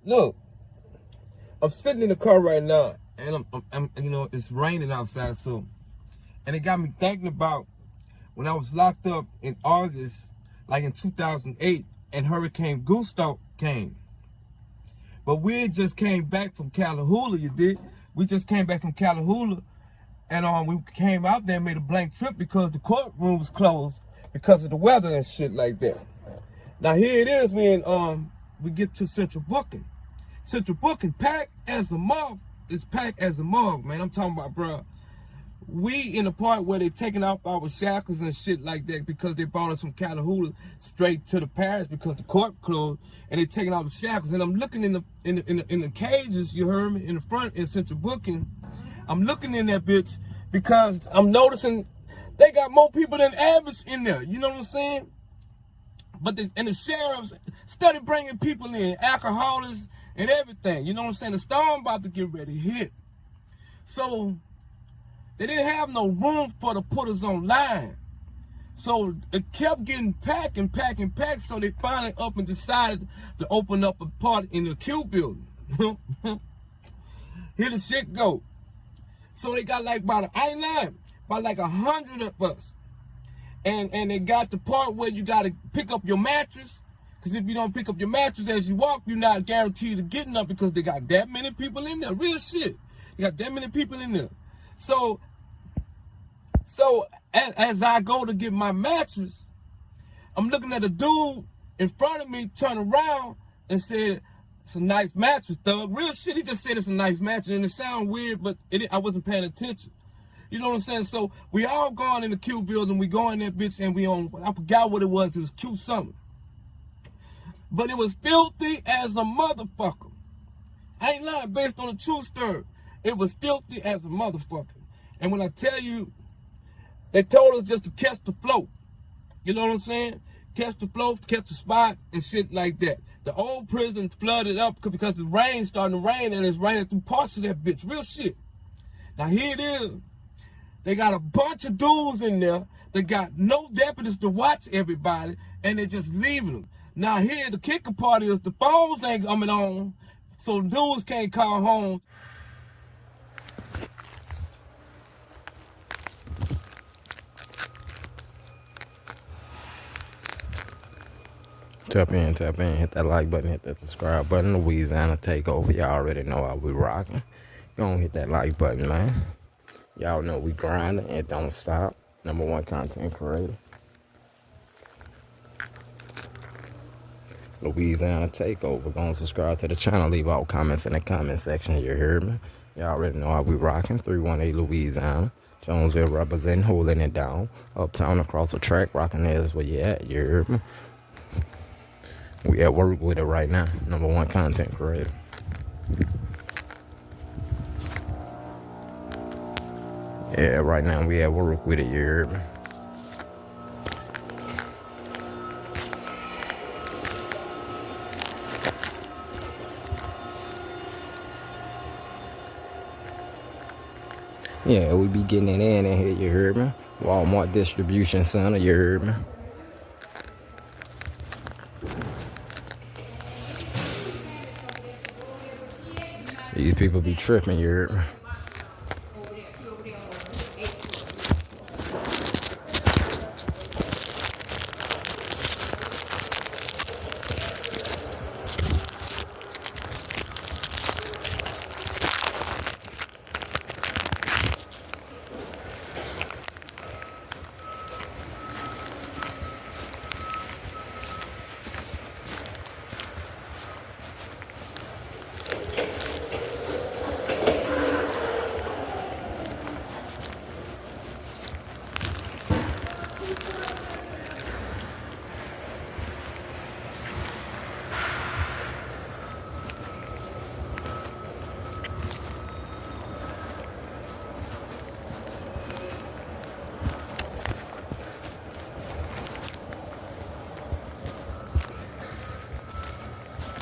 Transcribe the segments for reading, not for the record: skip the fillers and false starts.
Look, I'm sitting in the car right now, and I'm you know, it's raining outside, so, and it got me thinking about when I was locked up in August, like in 2008, and Hurricane Gustav came. But we had just came back from Callahoola, you did? We just came back from Callahoola, and we came out there and made a blank trip because the courtroom was closed because of the weather and shit like that. Now here it is when we get to Central Booking. Central Booking packed as a mug. It's packed as a mug, man. I'm talking about, bro. We in the part where they taking off our shackles and shit like that because they brought us from Callahoola straight to the parish because the court closed, and they taking off the shackles. And I'm looking in the cages, you heard me, in the front in Central Booking. I'm looking in that bitch because I'm noticing they got more people than average in there. You know what I'm saying? But the sheriffs started bringing people in, alcoholics and everything. You know what I'm saying? The storm about to get ready to hit. So they didn't have no room for the putters on line. So it kept getting packed and packed and packed. So they finally up and decided to open up a part in the Q building. Here the shit go. So they got like about, I ain't lying, about like 100 of us. And they got the part where you got to pick up your mattress. Because if you don't pick up your mattress as you walk, you're not guaranteed of getting up because they got that many people in there. Real shit. They got that many people in there. So as I go to get my mattress, I'm looking at a dude in front of me turn around and said, "It's a nice mattress, thug." Real shit. He just said it's a nice mattress, and it sounded weird, but I wasn't paying attention. You know what I'm saying? So we all going in the Q building. We go in that bitch, and we on, I forgot what it was. It was Q something. But it was filthy as a motherfucker. I ain't lying, based on a true story. It was filthy as a motherfucker. And when I tell you, they told us just to catch the float. You know what I'm saying? Catch the float, catch the spot, and shit like that. The old prison flooded up because the rain starting to rain, and it's raining through parts of that bitch. Real shit. Now here it is. They got a bunch of dudes in there. They got no deputies to watch everybody, and they're just leaving them. Now here, the kicker part is the phones ain't coming on, so dudes can't call home. Tap in, hit that like button, hit that subscribe button. Louisiana takeover. Y'all already know how we rocking. Go on, hit that like button, man. Y'all know we grinding. It don't stop. #1 content creator. Louisiana takeover. Go on, subscribe to the channel. Leave all comments in the comment section. You heard me? Y'all already know how we rocking. 318 Louisiana. Jonesville representing, holding it down. Uptown across the track, rocking there is where you at. You heard me? We at work with it right now. #1 content creator. Yeah, right now we at work with it. You heard me? Yeah, we be getting it in here. You heard me? Walmart distribution center. You heard me? These people be tripping, you heard me?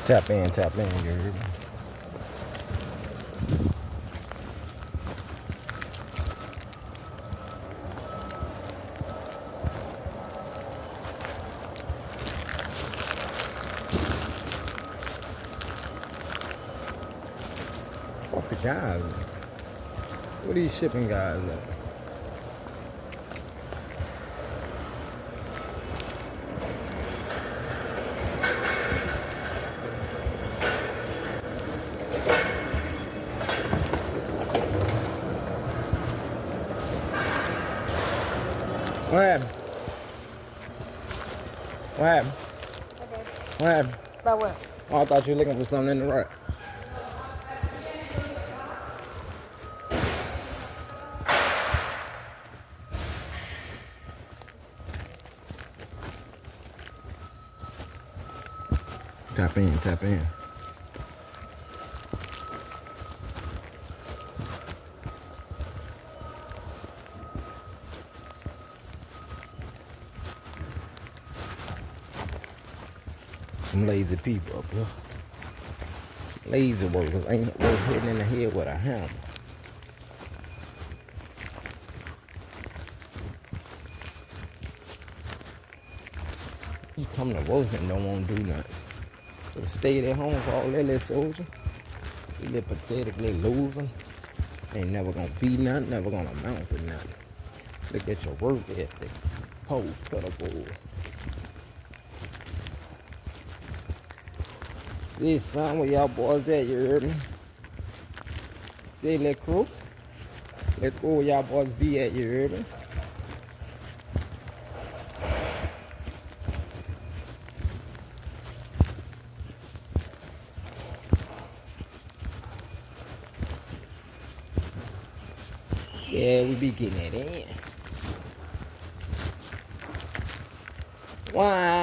Tap in, you heard me? fuck the guys, man? Where these shipping guys at? What happened? What happened? Okay. What happened? About what? Oh, I thought you were looking for something in the rack. Tap in, tap in. Some lazy people up here. Lazy workers ain't worth hitting in the head with a hammer. You come to work and don't want to do nothing. So stay at home for all that little soldier. You little pathetic little loser. Ain't never gonna be nothing, never gonna amount to nothing. Look at your work ethic. Post pitiful. This son, where y'all boys at, you heard me? Say let crew. Let go where y'all boys be at, you heard me? Yeah, we be getting it in. Why?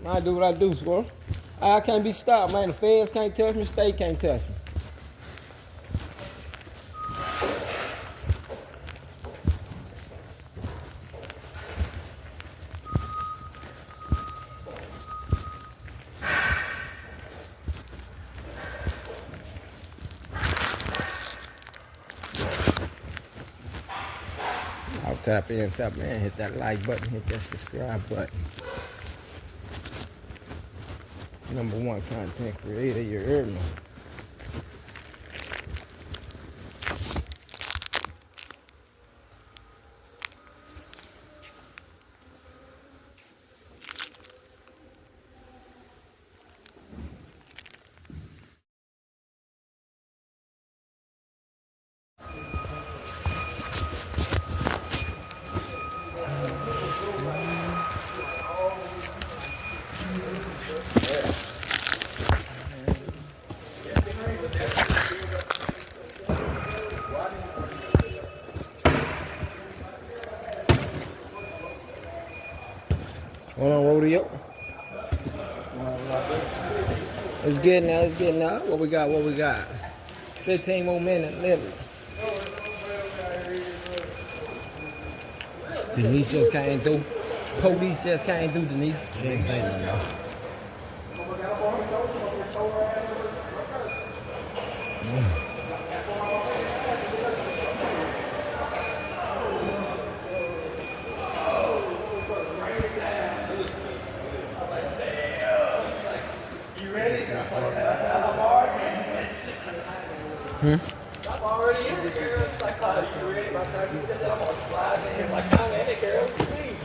I do what I do, squirrel. I can't be stopped, man. The feds can't touch me, state can't touch me. I'll tap in, hit that like button, hit that subscribe button. #1 content creator, you heard me. Hold on, rodeo. It's good now, it's good now. What we got? 15 more minutes, literally. Denise just came through. Police just came through, Denise. She ain't saying nothing, y'all. I'm already in the girl. It's like, you ready? By the time you said that, I'm gonna slide in. Like, I'm in it, girl. What you mean?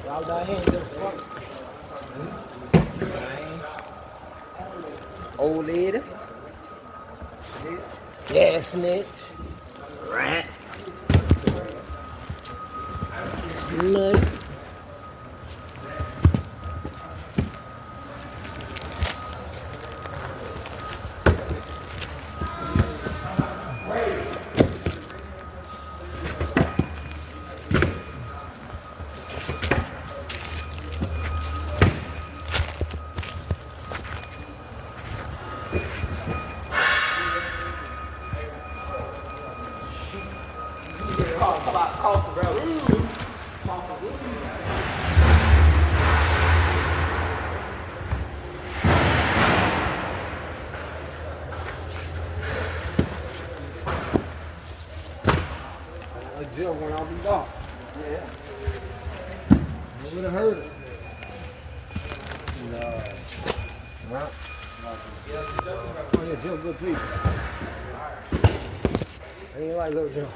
Y'all down here in the front. Old lady. Yeah, snitch. Rat. Snitch. stop. Yeah. You would have heard it. No. Right? Oh, yeah, Joe, good people. I ain't like little Joe.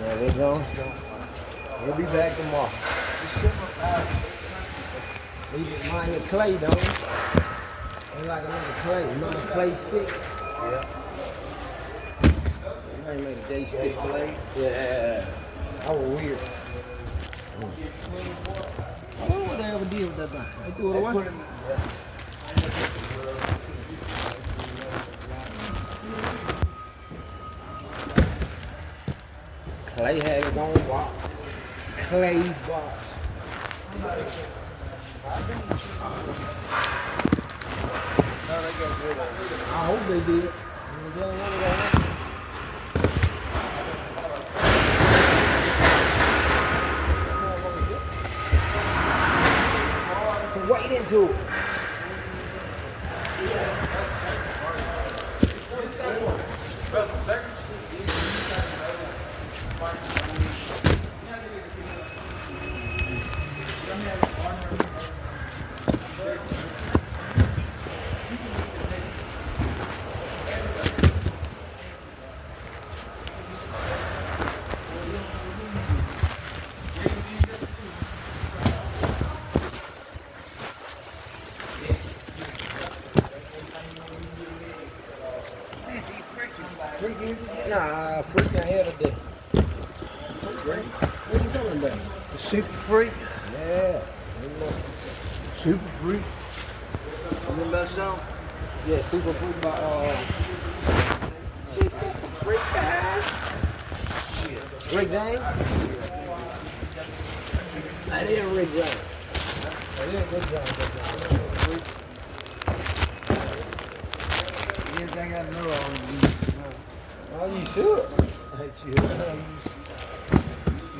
Yeah, they don't. We'll be back tomorrow. He mind your clay, don't he? Ain't like another clay. Another clay stick. Yeah. You might make a day stick. Yeah. That was weird. I wonder what they ever did with that thing. They threw it away. Clay had his own box. Clay's box. I hope they did. So wade into it. Nah, freaking ahead of day. What you talking about? The Super Freak. Yeah. Super Freak. Remember that song? Yeah, Super Freak by Super Freak guys. Rick James? That is Rick James. That is Rick James. Yes, I got no on. Oh, you should.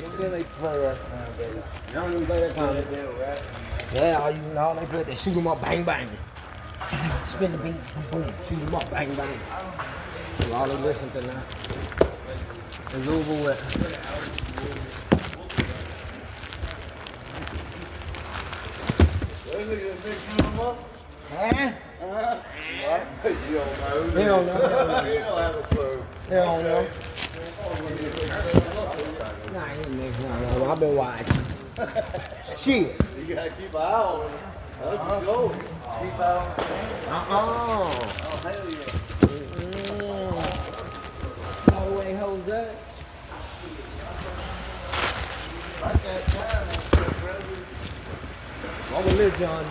What do they play right now, baby? You don't even play that kind of deal, right? Yeah, all they play, they shoot 'em up, bang, bang. Spin the beat, boom, boom, shoot 'em up, bang, bang. That's all they listen to now. It's over with. Huh? You don't know. They don't know. You don't have a clue. They don't know. Nah, I ain't making no. I've been watching. Shit. You gotta keep an eye on him. Let's go. Keep an eye on him. Oh, hell yeah. All the way holds up. Like that time. I'm gonna live, John.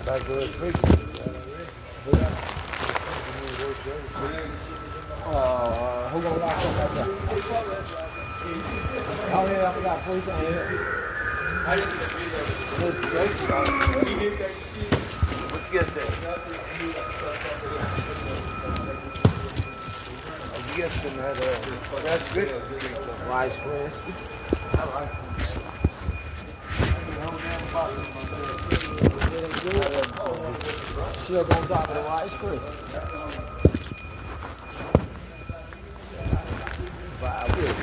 Back to the freak. Who gonna lock up that time? Oh yeah, I forgot police on here. Let's get that. You get some that's good. Rice crispy. I like it. Sugar on top of the rice crispy. Vibe with it.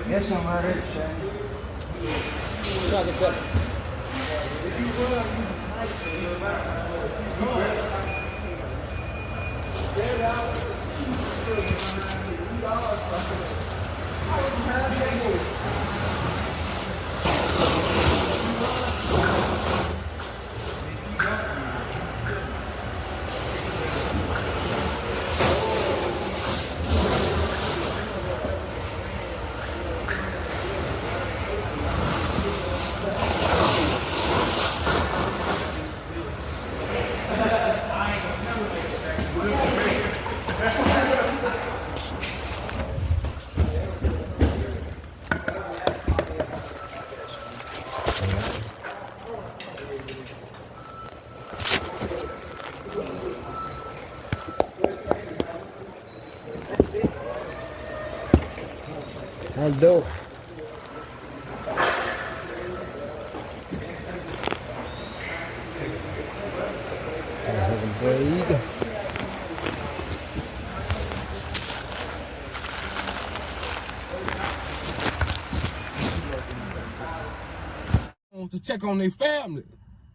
Yes, I'm ready, Shane. That's dope. Blade. To check on their family,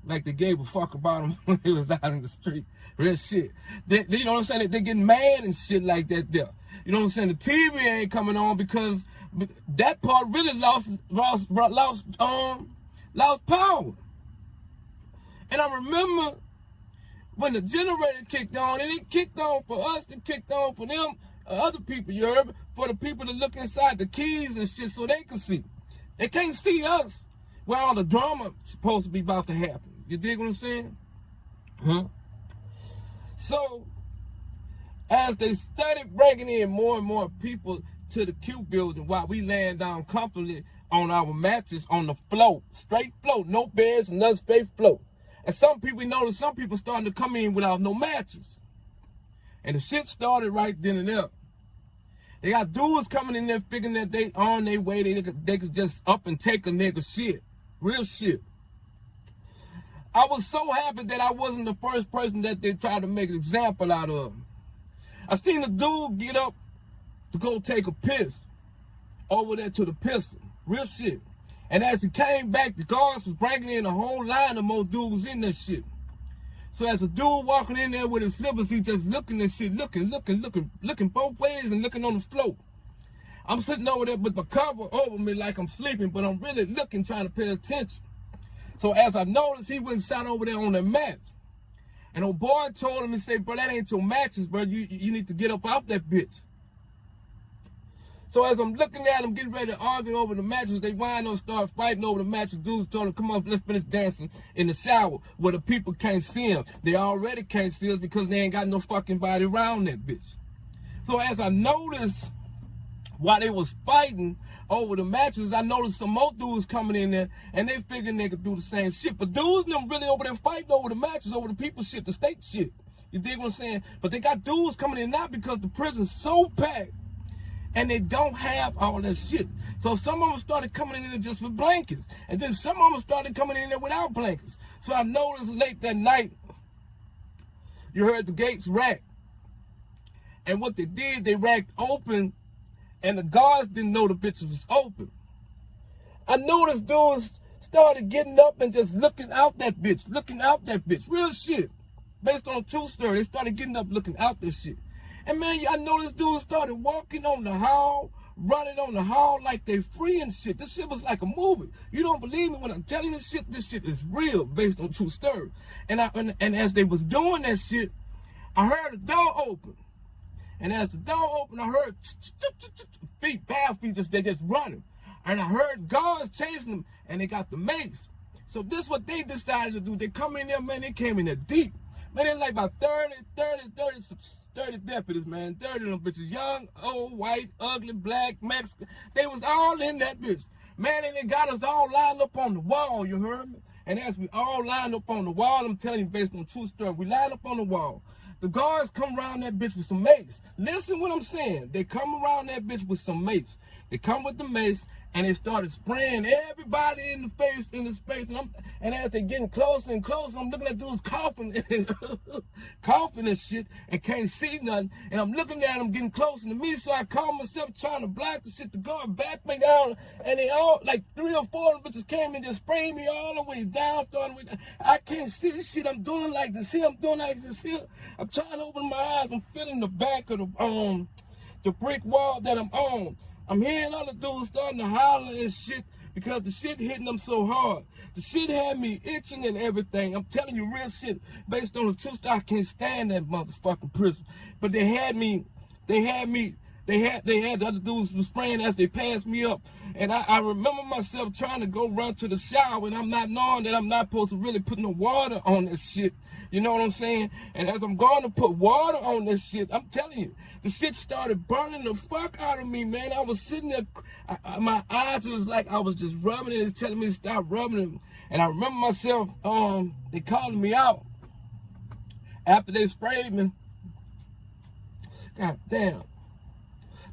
like they gave a fuck about them when they was out in the street. Real shit. They, you know what I'm saying? They getting mad and shit like that there. You know what I'm saying? The TV ain't coming on because that part really lost power. And I remember when the generator kicked on, and it kicked on for us, it kicked on for them, other people, you heard, for the people to look inside the keys and shit so they can see. They can't see us where all the drama supposed to be about to happen. You dig what I'm saying? Huh? So, as they started bringing in more and more people to the Q building while we laying down comfortably on our mattress on the floor, straight floor, no beds, nothing, straight floor. And some people, we noticed some people starting to come in without no mattress. And the shit started right then and there. They got dudes coming in there figuring that they on their way, they could just up and take a nigga shit. Real shit. I was so happy that I wasn't the first person that they tried to make an example out of. I seen a dude get up to go take a piss over there to the pistol. Real shit. And as he came back, the guards was bringing in a whole line of more dudes in that shit. So as a dude walking in there with his slippers, he just looking and shit, looking both ways and looking on the floor. I'm sitting over there with my cover over me like I'm sleeping, but I'm really looking, trying to pay attention. So as I noticed, he went and sat over there on the mat. And old boy told him, he said, bro, that ain't your mattress, bro. You need to get up out that bitch. So as I'm looking at him, getting ready to argue over the mattress, they wind up, start fighting over the mattress. Dudes told him, come on, let's finish dancing in the shower where the people can't see him. They already can't see us because they ain't got no fucking body around that bitch. So as I noticed, while they was fighting over the mattress, I noticed some more dudes coming in there, and they figured they could do the same shit. But dudes them really over there fighting over the mattress, over the people shit, the state shit. You dig what I'm saying? But they got dudes coming in now because the prison's so packed, and they don't have all that shit. So some of them started coming in there just with blankets, and then some of them started coming in there without blankets. So I noticed late that night, you heard the gates rack. And what they did, they racked open, and the guards didn't know the bitches was open. I noticed dudes started getting up and just looking out that bitch. Real shit. Based on a true story, they started getting up looking out this shit. And man, I noticed dudes started walking on the hall, running on the hall like they free and shit. This shit was like a movie. You don't believe me when I'm telling you this shit is real based on true story. And as they was doing that shit, I heard a door open. And as the door opened, I heard feet, bare feet, they just running. And I heard guards chasing them, and they got the mace. So this what they decided to do. They come in there, man, they came in there deep. Man, they like about 30 30 deputies, man. 30 of them bitches. Young, old, white, ugly, black, Mexican. They was all in that bitch. Man, and they got us all lined up on the wall, you heard me? And as we all lined up on the wall, I'm telling you based on true story, we lined up on the wall. The guards come around that bitch with some mace. Listen what I'm saying. They come around that bitch with some mace. They come with the mace, and they started spraying everybody in the face, and as they getting closer and closer, I'm looking at dudes coughing, coughing and shit, and can't see nothing. And I'm looking at them getting closer to me, so I call myself trying to block the shit. The guard backed me down, and they all, like 3 or 4 of them bitches came and just sprayed me all the way down. I can't see this shit. I'm doing like this here. I'm doing like this here. I'm trying to open my eyes. I'm feeling the back of the brick wall that I'm on. I'm hearing other dudes starting to holler and shit because the shit hitting them so hard. The shit had me itching and everything. I'm telling you real shit. Based on the truth, I can't stand that motherfucking prison. But they had the other dudes was spraying as they passed me up. And I remember myself trying to go run to the shower, and I'm not knowing that I'm not supposed to really put no water on this shit. You know what I'm saying? And as I'm going to put water on this shit, I'm telling you, the shit started burning the fuck out of me, man. I was sitting there, my eyes was like I was just rubbing it and telling me to stop rubbing it. And I remember myself, they calling me out after they sprayed me. God damn.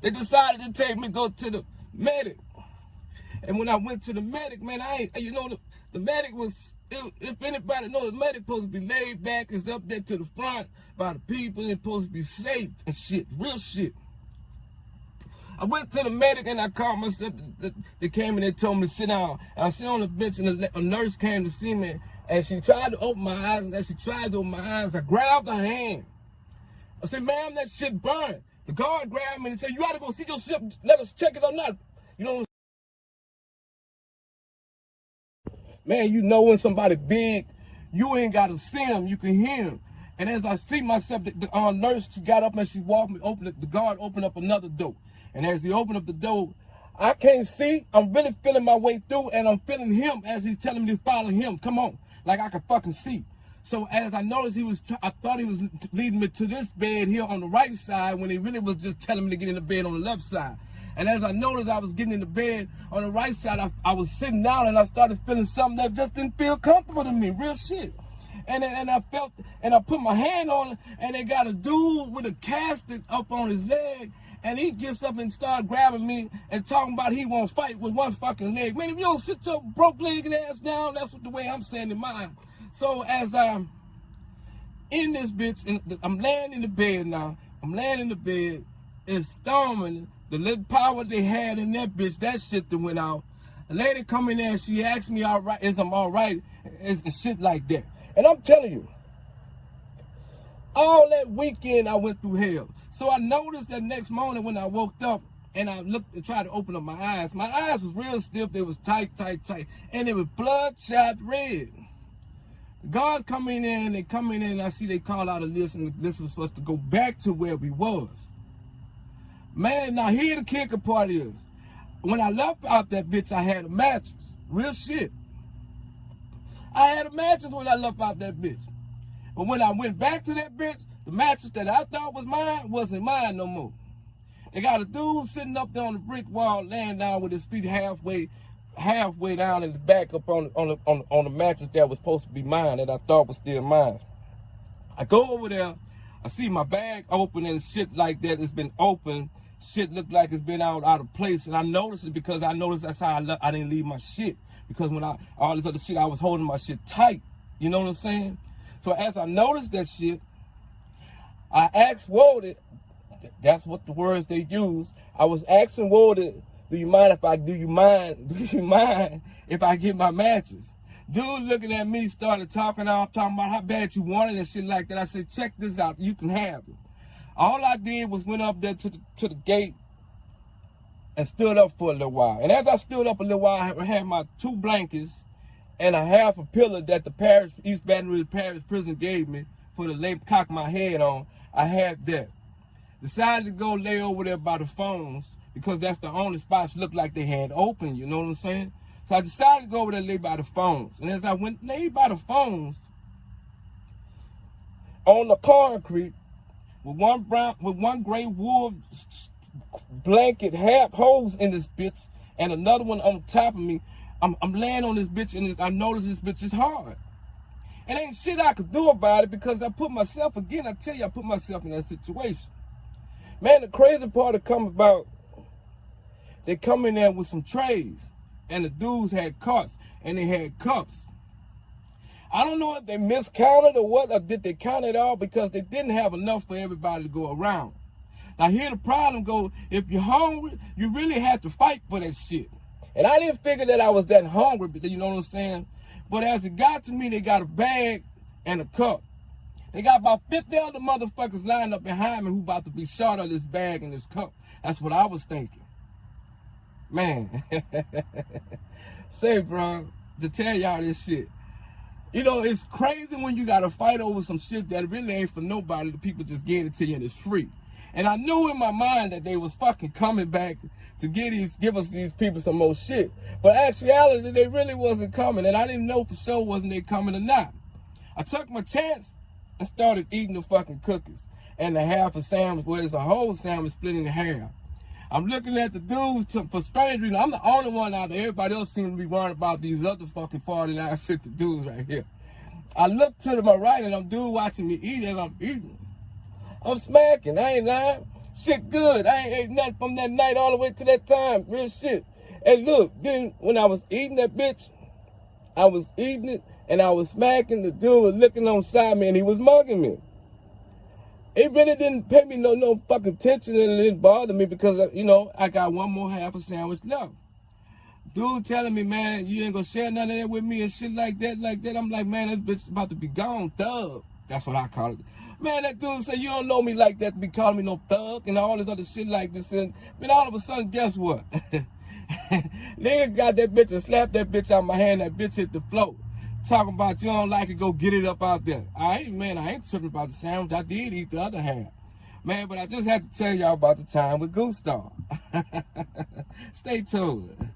They decided to take me go to the medic. And when I went to the medic, man, the medic was, if anybody knows, the medic supposed to be laid back, is up there to the front by the people, and it's supposed to be safe and shit, real shit. I went to the medic and I called myself, they came and they told me to sit down. And I sit on the bench and a nurse came to see me, and she tried to open my eyes, and as she tried to open my eyes, I grabbed her hand. I said, ma'am, that shit burned. The guard grabbed me and said, you ought to go see your ship, let us check it or not. You know what I'm saying? Man, you know when somebody big, you ain't got to see him, you can hear him. And as I see myself, the nurse, she got up and she walked me, the guard opened up another door. And as he opened up the door, I can't see, I'm really feeling my way through, and I'm feeling him as he's telling me to follow him. Come on, like I can fucking see. So as I noticed I thought he was leading me to this bed here on the right side when he really was just telling me to get in the bed on the left side. And as I noticed I was getting in the bed on the right side, I was sitting down and I started feeling something that just didn't feel comfortable to me, real shit. And I felt, and I put my hand on it, and they got a dude with a casket up on his leg, and he gets up and starts grabbing me and talking about he won't fight with one fucking leg. Man, if you don't sit your broke-legged ass down, that's the way I'm standing mine. So as I'm in this bitch, and I'm laying in the bed now, it's storming. The little power they had in that bitch, that shit that went out. A lady come in there and she asked me, I'm all right, and shit like that. And I'm telling you, all that weekend I went through hell. So I noticed that next morning when I woke up and I looked and tried to open up my eyes was real stiff, they was tight, and it was bloodshot red. The guards come in there and they come in there and I see they call out a list, and the list was supposed to go back to where we was. Man, now here the kicker part is, when I left out that bitch, I had a mattress. Real shit. I had a mattress when I left out that bitch. But when I went back to that bitch, the mattress that I thought was mine wasn't mine no more. They got a dude sitting up there on the brick wall, laying down with his feet halfway down in the back up on the mattress that was supposed to be mine, that I thought was still mine. I go over there, I see my bag open and shit like that. It's been open. Shit looked like it's been out of place, and I noticed it because I noticed that's how I didn't leave my shit. Because when all this other shit, I was holding my shit tight. You know what I'm saying? So as I noticed that shit, I asked Woden, that's what the words they use. I was asking Woden, do you mind if I get my mattress? Dude looking at me started talking about how bad you wanted and shit like that. I said, check this out, you can have it. All I did was went up there to the gate and stood up for a little while. And as I stood up a little while, I had my 2 blankets and a half a pillow that the East Baton Rouge Parish Prison gave me for to cock my head on. I had that. Decided to go lay over there by the phones because that's the only spots looked like they had open, you know what I'm saying? So I decided to go over there and lay by the phones. And as I went lay by the phones, on the concrete, with one gray wool blanket, half holes in this bitch, and another one on top of me. I'm laying on this bitch, and I notice this bitch is hard. And ain't shit I could do about it because I put myself, again, I tell you, I put myself in that situation. Man, the crazy part of come about, they come in there with some trays, and the dudes had carts, and they had cups. I don't know if they miscounted or what, or did they count it all, because they didn't have enough for everybody to go around. Now here the problem goes, if you're hungry, you really have to fight for that shit. And I didn't figure that I was that hungry, but you know what I'm saying? But as it got to me, they got a bag and a cup. They got about 50 other motherfuckers lined up behind me who about to be shot of this bag and this cup. That's what I was thinking. Man. Say, bro, to tell y'all this shit. You know, it's crazy when you got to fight over some shit that really ain't for nobody. The people just gave it to you and it's free. And I knew in my mind that they was fucking coming back to give us these people some more shit. But actuality, they really wasn't coming. And I didn't know for sure wasn't they coming or not. I took my chance and started eating the fucking cookies. And the half a sandwich, well, it's a whole sandwich split in half. I'm looking at the dudes for strange reason. I'm the only one out there. Everybody else seems to be worrying about these other fucking 49, 50 dudes right here. I look to my right and I'm dude watching me eat and I'm eating. I'm smacking, I ain't lying. Shit good. I ain't ate nothing from that night all the way to that time. Real shit. And look, then when I was eating that bitch, I was eating it and I was smacking. The dude was looking on side me and he was mugging me. It really didn't pay me no fucking attention and it didn't bother me because, you know, I got one more half a sandwich left. Dude telling me, man, you ain't gonna share none of that with me and shit like that. I'm like, man, this bitch is about to be gone, thug. That's what I call it. Man, that dude said, you don't know me like that to be calling me no thug and all this other shit like this. And then all of a sudden, guess what? Nigga got that bitch and slapped that bitch out my hand. That bitch hit the floor. Talking about you don't like it, go get it up out there. I ain't tripping about the sandwich. I did eat the other half. Man, but I just had to tell y'all about the time with Gustav. Stay tuned.